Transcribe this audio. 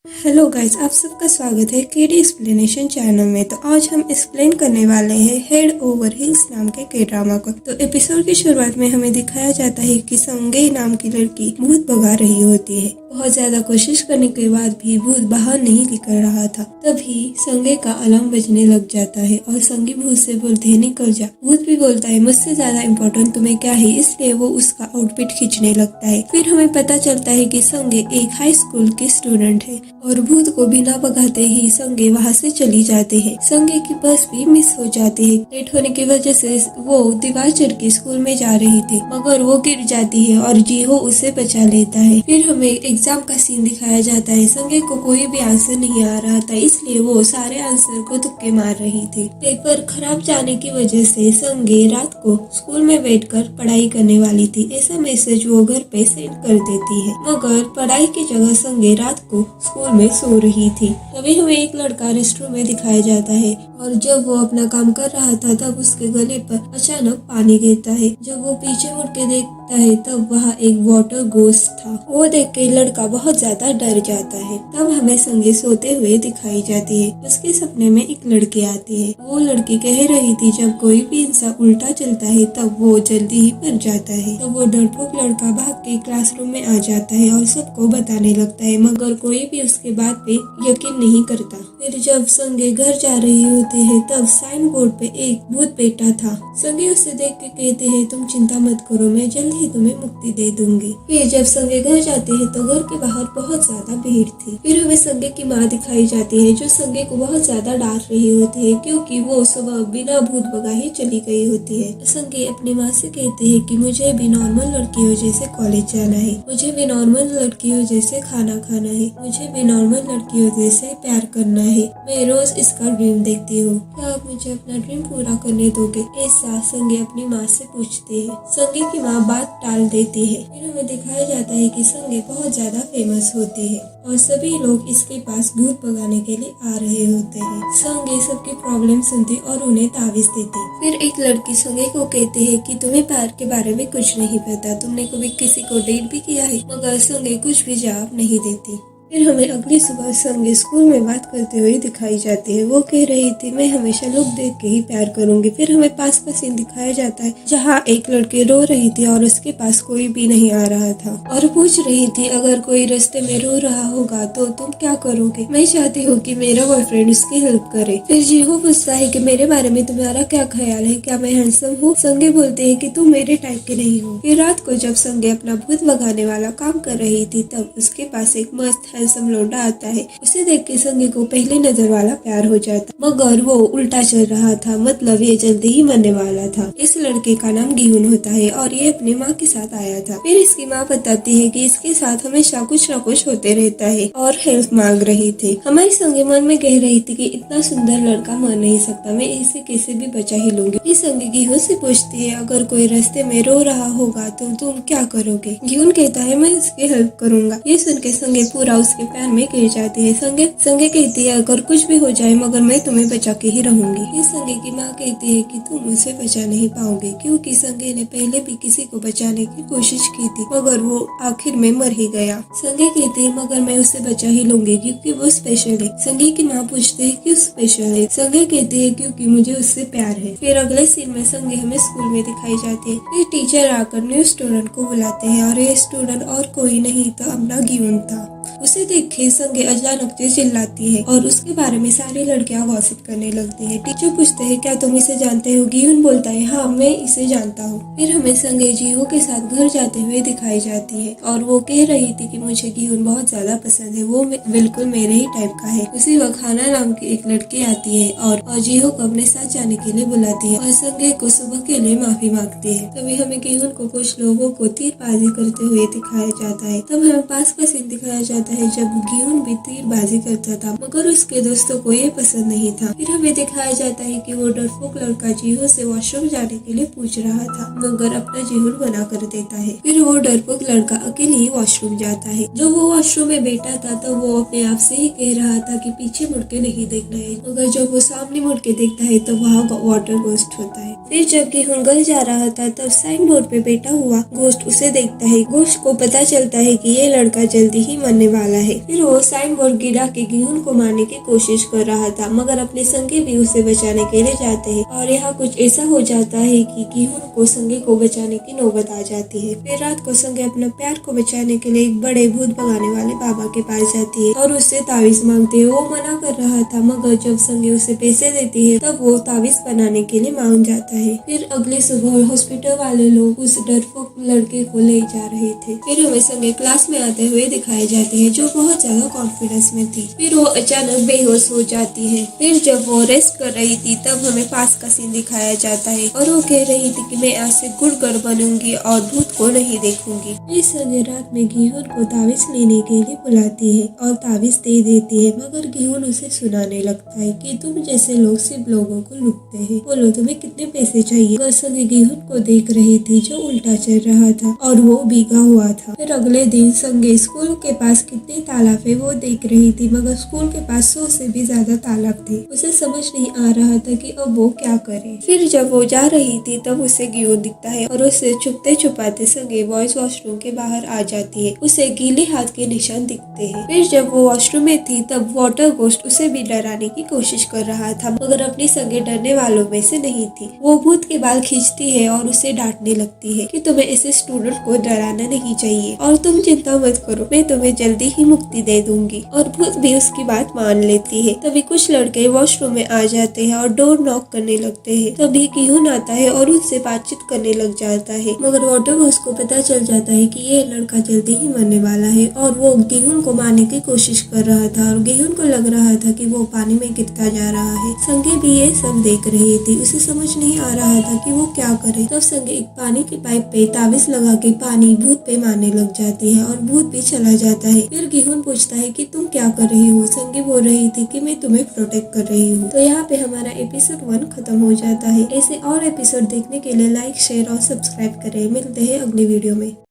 Hello guys, आप सबका स्वागत है केडी एक्सप्लेनेशन चैनल में। तो आज हम एक्सप्लेन करने वाले हैं हेड ओवर हील्स नाम के के ड्रामा को। तो एपिसोड की शुरुआत में हमें दिखाया जाता है कि संगे नाम की लड़की भूत भगा रही होती है। बहुत ज्यादा कोशिश करने के बाद भी भूत बाहर नहीं निकल रहा था। तभी संगे का अलार्म बजने लग जाता है और संगी भूत से बोलते है निकल जा। भूत भी बोलता है मुझसे ज्यादा इम्पोर्टेंट तुम्हें क्या है, इसलिए वो उसका आउटफिट खींचने लगता है। फिर हमें पता चलता है कि संगे एक हाई स्कूल की स्टूडेंट है और भूत को बिना भगाते ही संगे वहाँ से चली जाते हैं। संगे की बस भी मिस हो जाती है। लेट होने की वजह से वो दीवार चढ़ के स्कूल में जा रही थी, मगर वो गिर जाती है और जीहो उसे बचा लेता है। फिर हमें एग्जाम का सीन दिखाया जाता है। संगे को कोई भी आंसर नहीं आ रहा था, इसलिए वो सारे आंसर को तुक्के मार रही थी। पेपर खराब जाने की वजह से संगे रात को स्कूल में बैठकर पढ़ाई करने वाली थी। ऐसा मैसेज वो घर पे सेंड कर देती है, मगर पढ़ाई की जगह संगे रात को स्कूल में सो रही थी। तभी हमें एक लड़का रेस्टरूम में दिखाया जाता है और जब वो अपना काम कर रहा था तब उसके गले पर अचानक पानी गिरता है। जब वो पीछे मुड़ के देखता है तब वहाँ एक वाटर गोस्ट था। वो देख के लड़का बहुत ज्यादा डर जाता है। तब हमें संगे सोते हुए दिखाई जाती है। उसके सपने में एक लड़की आती है। वो लड़की कह रही थी जब कोई भी इंसान उल्टा चलता है तब वो जल्दी ही मर जाता है। तब वो डरपोक लड़का भाग के क्लासरूम में आ जाता है और सबको बताने लगता है, मगर कोई भी उसके बात पे यकीन नहीं करता। फिर जब संगे घर जा रही होती है तब साइन बोर्ड पे एक भूत बैठा था। संगे उसे देख के कहते हैं तुम चिंता मत करो, मैं जल्द ही तुम्हें मुक्ति दे दूंगी। फिर जब संगे घर जाते हैं तो घर के बाहर बहुत ज्यादा भीड़ थी। फिर हमें संगे की माँ दिखाई जाती है जो संगे को बहुत ज्यादा डांट रही होती है क्योंकि वो सुबह बिना भूत भगा ही चली गई होती है। संगे अपनी माँ से कहते हैं कि मुझे भी नॉर्मल लड़कियों जैसे कॉलेज जाना है, मुझे भी नॉर्मल लड़कियों जैसे खाना खाना है, मुझे भी नॉर्मल लड़कियों जैसे प्यार करना है। मैं रोज इसका ड्रीम देखती हूँ, क्या आप मुझे अपना ड्रीम पूरा करने दोगे? ऐसा संगे अपनी माँ से पूछते हैं। संगे की माँ बात टाल देती है। फिर हमें दिखाया जाता है कि संगे बहुत ज्यादा फेमस होती है और सभी लोग इसके पास भूत भगाने के लिए आ रहे होते हैं। संगे सबकी प्रॉब्लम सुनती और उन्हें तावीज देती। फिर एक लड़की संगे को कहती है कि तुम्हें प्यार के बारे में कुछ नहीं पता, तुमने कभी किसी को डेट भी किया है? मगर संगे कुछ भी जवाब नहीं देती। फिर हमें अगली सुबह संगे स्कूल में बात करते हुए दिखाई जाती है। वो कह रही थी मैं हमेशा लुक देख के ही प्यार करूंगी। फिर हमें पास का सीन दिखाया जाता है जहाँ एक लड़की रो रही थी और उसके पास कोई भी नहीं आ रहा था और पूछ रही थी अगर कोई रास्ते में रो रहा होगा तो तुम क्या करोगे? मैं चाहती हूँ कि मेरा बॉयफ्रेंड उसकी हेल्प करे। फिर जीहू पूछता है कि मेरे बारे में तुम्हारा क्या ख्याल है, क्या मैं हैंडसम हूँ? संगे बोलते हैं कि तुम मेरे टाइप के नहीं हो। फिर रात को जब संगे अपना भूत भगाने वाला काम कर रही थी तब उसके पास एक मस्त हैंडसम लौंडा आता है। उसे देख के संगे को पहली नजर वाला प्यार हो जाता, मगर वो उल्टा चल रहा था, मतलब ये जल्दी ही मरने वाला था। इस लड़के का नाम गिहुन होता है और ये अपनी माँ के साथ आया था। फिर इसकी माँ बताती है कि इसके साथ हमेशा कुछ न कुछ होते रहता है और हेल्प मांग रही थी। हमारी संगे मन में कह रही थी कि इतना सुंदर लड़का मर नहीं सकता, मैं इसे कैसे भी बचा ही लूंगी। फिर संगे गिहुन से पूछती है अगर कोई रास्ते में रो रहा होगा तो तुम क्या करोगे? गिहुन कहता है मैं उसकी हेल्प करूंगा। ये सुन के संगे पूरा उसके प्यार में गिर जाती है। संगे कहती है अगर कुछ भी हो जाए मगर मैं तुम्हें बचा के ही रहूंगी। फिर संगे की माँ कहती है कि तुम उसे बचा नहीं पाओगे क्योंकि संगे ने पहले भी किसी को बचाने की कोशिश की थी मगर वो आखिर में मर ही गया। संगे कहती है मगर मैं उसे बचा ही लूंगी क्योंकि वो स्पेशल है। संगे की माँ पूछते है क्यों स्पेशल है? संगे कहती है क्योंकि मुझे उससे प्यार है। फिर अगले सीन में संगे हमें स्कूल में दिखाई जाती है। फिर टीचर आकर न्यू स्टूडेंट को बुलाते हैं और ये स्टूडेंट और कोई नहीं तो अपना गिहुन था। उसे देख के संगे अचानक से चिल्लाती है और उसके बारे में सारी लड़कियां गॉसिप करने लगती है। टीचर पूछते हैं क्या तुम इसे जानते हो? गिहुन बोलता है हाँ मैं इसे जानता हूँ। फिर हमें संगे जीहो के साथ घर जाते हुए दिखाई जाती है और वो कह रही थी कि मुझे गिहुन बहुत ज्यादा पसंद है, वो बिल्कुल मेरे ही टाइप का है। उसी वक्त खाना नाम की एक लड़की आती है और जीहो को अपने साथ जाने के लिए बुलाती है और संगे को सुबह के लिए माफी मांगती है। तभी हमें गिहुन को कुछ लोगों को तीरबाजी करते हुए दिखाया जाता है। तब हमें पास का सीन दिखाया जाता है जब गिहुन भी तीरबाजी करता था मगर उसके दोस्तों को ये पसंद नहीं था। फिर हमें दिखाया जाता है कि वो डरपोक लड़का जीहो से वॉशरूम जाने के लिए पूछ रहा था मगर अपना जीहुन मना कर देता है। फिर वो डरपोक लड़का अकेले ही वॉशरूम जाता है। जब वो वॉशरूम में बैठा था तो वो अपने आप से ही कह रहा था कि पीछे मुड़ के नहीं देखना है, मगर जब वो सामने मुड़ के देखता है तो वहाँ वाटर गोस्ट होता है। फिर जब गिहुन घर जा रहा था तब साइन बोर्ड पे बैठा हुआ गोस्ट उसे देखता है। गोस्ट को पता चलता है कि ये लड़का जल्दी ही मरने आने वाला है। फिर वो साइन बोर्ड गिरा के गेहूं को मारने की कोशिश कर रहा था, मगर अपने संगी भी उसे बचाने के लिए जाते हैं और यहाँ कुछ ऐसा हो जाता है कि गेहूं को संगी को बचाने की नौबत आ जाती है। फिर रात को संगी अपना प्यार को बचाने के लिए एक बड़े भूत भगाने वाले बाबा के पास जाती है और उससे तावीज मांगती है। वो मना कर रहा था, मगर जब संगी उसे पैसे देती है तब वो तावीज बनाने के लिए मान जाता है। फिर अगली सुबह हॉस्पिटल वाले लोग उस डरपोक लड़के को ले जा रहे थे। फिर हमें संगी क्लास में आते हुए दिखाए जाते हैं, जो बहुत ज्यादा कॉन्फिडेंस में थी। फिर वो अचानक बेहोश हो जाती है। फिर जब वो रेस्ट कर रही थी तब हमें पास का सीन दिखाया जाता है और वो कह रही थी कि मैं आज से गुड़गड़ बनूंगी और भूत को नहीं देखूंगी। इस संगे रात में गेहूं को तावीज लेने के लिए बुलाती है और तावीज दे देती है, मगर गेहूं उसे सुनाने लगता है कि तुम जैसे लोग सिर्फ लोगों को लुटते हैं, बोलो तुम्हें कितने पैसे चाहिए। संगे गेहूं को देख रही थी जो उल्टा चल रहा था और वो भीगा हुआ था। फिर अगले दिन संगे स्कूल के पास कितने तालाब है वो देख रही थी, मगर स्कूल के पास 100 से भी ज्यादा तालाब थे। उसे समझ नहीं आ रहा था कि अब वो क्या करे। फिर जब वो जा रही थी तब उसे गेहूं दिखता है और उसे छुपते छुपाते संगे बॉयज वॉशरूम के बाहर आ जाती है। उसे गीले हाथ के निशान दिखते हैं। फिर जब वो वॉशरूम में थी तब वाटर गोस्ट उसे भी डराने की कोशिश कर रहा था, मगर अपनी संगे डरने वालों में से नहीं थी। वो भूत के बाल खींचती है और उसे डांटने लगती है कि तुम्हें ऐसे स्टूडेंट को डराना नहीं चाहिए और तुम चिंता मत करो, मैं तुम्हें जल्दी ही मुक्ति दे दूंगी। और भूत भी उसकी बात मान लेती है। तभी कुछ लड़के वॉशरूम में आ जाते हैं और डोर नॉक करने लगते हैं। तभी गेहूं आता है और उससे बातचीत करने लग जाता है, मगर वाटर गोस्ट को पता चल जाता है कि ये लड़का जल्दी ही मरने वाला है और वो गेहूं को मारने की कोशिश कर रहा था और गेहूं को लग रहा था कि वो पानी में गिरता जा रहा है। संगे भी ये सब देख रही थी। उसे समझ नहीं आ रहा था कि वो क्या करे। तब संगे एक पानी की पाइप पे तावीज लगा के पानी भूत पे मारने लग जाती है और भूत भी चला जाता है। फिर गेहूं पूछता है कि तुम क्या कर रही हो। संगे बोल रही थी कि मैं तुम्हें प्रोटेक्ट कर रही हूँ। तो यहाँ पे हमारा एपिसोड 1 खत्म हो जाता है। ऐसे और एपिसोड देखने के लिए लाइक, शेयर और सब्सक्राइब करें। मिलते हैं अगली वीडियो में।